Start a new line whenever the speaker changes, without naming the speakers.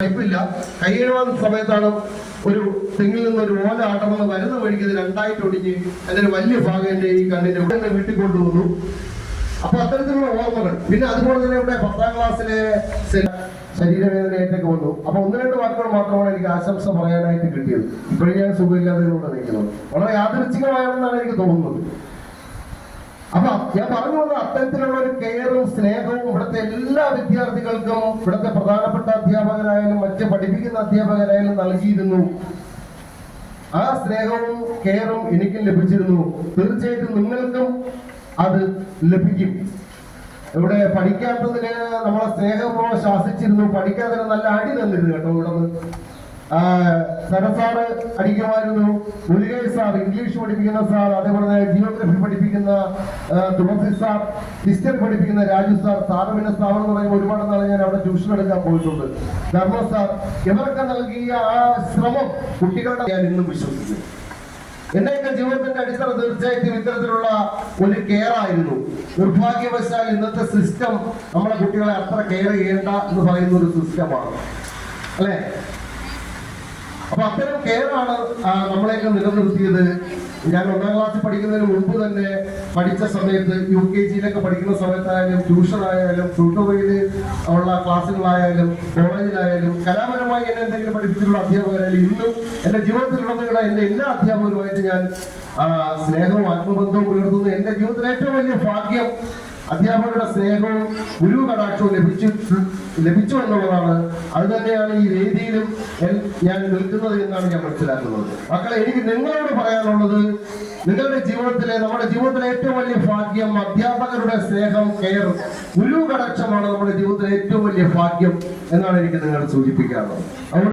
ഇല്ല. കൈയെഴുവാൻ സമയത്താണ് ഒരു തെങ്ങിൽ നിന്ന് ഒരു ഓല ആട്ടമെന്ന് വരുന്ന വഴിക്ക് രണ്ടായിട്ട് ഒടിഞ്ഞ് അതിന്റെ വലിയ ഭാഗം എന്റെ ഈ കണ്ണിന്റെ ഇവിടെ വീട്ടിൽ കൊണ്ടുവന്നു. അപ്പൊ അത്തരത്തിലുള്ള ഓർമ്മകൾ. പിന്നെ അതുപോലെ തന്നെ ഇവിടെ 10ാം ക്ലാസ്സിലെ ശരീരവേദനയായിട്ടൊക്കെ വന്നു. അപ്പൊ ഒന്ന് രണ്ട് വാക്കുകൾ മാത്രമാണ് എനിക്ക് ആശംസ പറയാനായിട്ട് കിട്ടിയത്. ഇപ്പോഴും ഞാൻ സുഖമില്ലാത്തതിലൂടെ നിൽക്കുന്നത് വളരെ യാദൃച്ഛികമാണെന്നാണ് എനിക്ക് തോന്നുന്നത്. അപ്പൊ ഞാൻ പറഞ്ഞു വന്ന അത്തരത്തിലുള്ള ഒരു കെയറും സ്നേഹവും ഇവിടുത്തെ എല്ലാ വിദ്യാർത്ഥികൾക്കും ഇവിടുത്തെ പ്രധാനപ്പെട്ട അധ്യാപകരായാലും മറ്റ് പഠിപ്പിക്കുന്ന അധ്യാപകരായാലും നൽകിയിരുന്നു. ആ സ്നേഹവും കെയറും എനിക്കും ലഭിച്ചിരുന്നു. തീർച്ചയായിട്ടും നിങ്ങൾക്കും അത് ലഭിക്കും. ഇവിടെ പഠിക്കാത്തതിന് നമ്മളെ സ്നേഹപൂർവ്വം ശാസിച്ചിരുന്നു, പഠിക്കാത്തതിന് നല്ല അടി തന്നിരുന്നു കേട്ടോ. ഇവിടെ സരസാറ് അടിക്കുമായിരുന്നു, മുരുകൈ സാർ ഇംഗ്ലീഷ് പഠിപ്പിക്കുന്ന സാർ, അതേപോലെ തന്നെ ജിയോഗ്രഫി പഠിപ്പിക്കുന്ന തുളസി സാർ, ഹിസ്റ്ററി പഠിപ്പിക്കുന്ന രാജു സാർ, സാറുവിന്റെ സ്ഥാപനം എന്ന് പറയുമ്പോൾ ഒരുപാട് നാളെ ഞാൻ അവിടെ ട്യൂഷൻ എടുക്കാൻ പോയിട്ടുണ്ട്. ധർമ്മ സാർ, ഇവരൊക്കെ നൽകിയ ആ ശ്രമം കുട്ടികളുടെ ഞാൻ ഇന്നും വിശ്വസിക്കുന്നു. എന്റെയൊക്കെ ജീവിതത്തിന്റെ അടിത്തറ തീർച്ചയായിട്ടും ഇത്തരത്തിലുള്ള ഒരു കെയർ ആയിരുന്നു. നിർഭാഗ്യവശാൽ ഇന്നത്തെ സിസ്റ്റം നമ്മളെ കുട്ടികളെ അത്ര കെയർ ചെയ്യേണ്ട എന്ന് പറയുന്ന ഒരു സിസ്റ്റമാണ്, അല്ലെ? അപ്പൊ അത്തരം കെയറാണ് നമ്മളെയൊക്കെ നിലനിർത്തിയത്. ഞാൻ 1ാം ക്ലാസ്സിൽ പഠിക്കുന്നതിന് മുമ്പ് തന്നെ പഠിച്ച സമയത്ത് UKG-യിലൊക്കെ പഠിക്കുന്ന സമയത്തായാലും ട്യൂഷൻ ആയാലും ട്യൂട്ടോറിയൽ ഉള്ള ക്ലാസ്സുകളായാലും കോളേജിലായാലും കലാപരമായി എന്നെ എന്തെങ്കിലും പഠിപ്പിച്ചിട്ടുള്ള അധ്യാപകരായാലും ഇന്നും എന്റെ ജീവിതത്തിലുടനീളം എന്റെ എല്ലാ അധ്യാപകരുമായിട്ട് ഞാൻ സ്നേഹവും ആത്മബന്ധവും പുലർത്തുന്നു. എന്റെ ജീവിതത്തിലെ ഏറ്റവും വലിയ ഭാഗ്യം അധ്യാപകരുടെ സ്നേഹവും ഗുരു കടാക്ഷവും ലഭിച്ചു എന്നുള്ളതാണ്. അത് തന്നെയാണ് ഈ വേദിയിലും ഞാൻ നിൽക്കുന്നത് എന്നാണ് ഞാൻ മനസ്സിലാക്കുന്നത്. മക്കളെ, എനിക്ക് നിങ്ങളോട് പറയാനുള്ളത്, നിങ്ങളുടെ ജീവിതത്തിലെ നമ്മുടെ ജീവിതത്തിലെ ഏറ്റവും വലിയ ഭാഗ്യം അധ്യാപകരുടെ സ്നേഹം, കെയർ, ഗുരു കടാക്ഷമാണ് നമ്മുടെ ജീവിതത്തിലെ ഏറ്റവും വലിയ ഭാഗ്യം എന്നാണ് എനിക്ക് നിങ്ങൾ സൂചിപ്പിക്കാറുള്ളത്.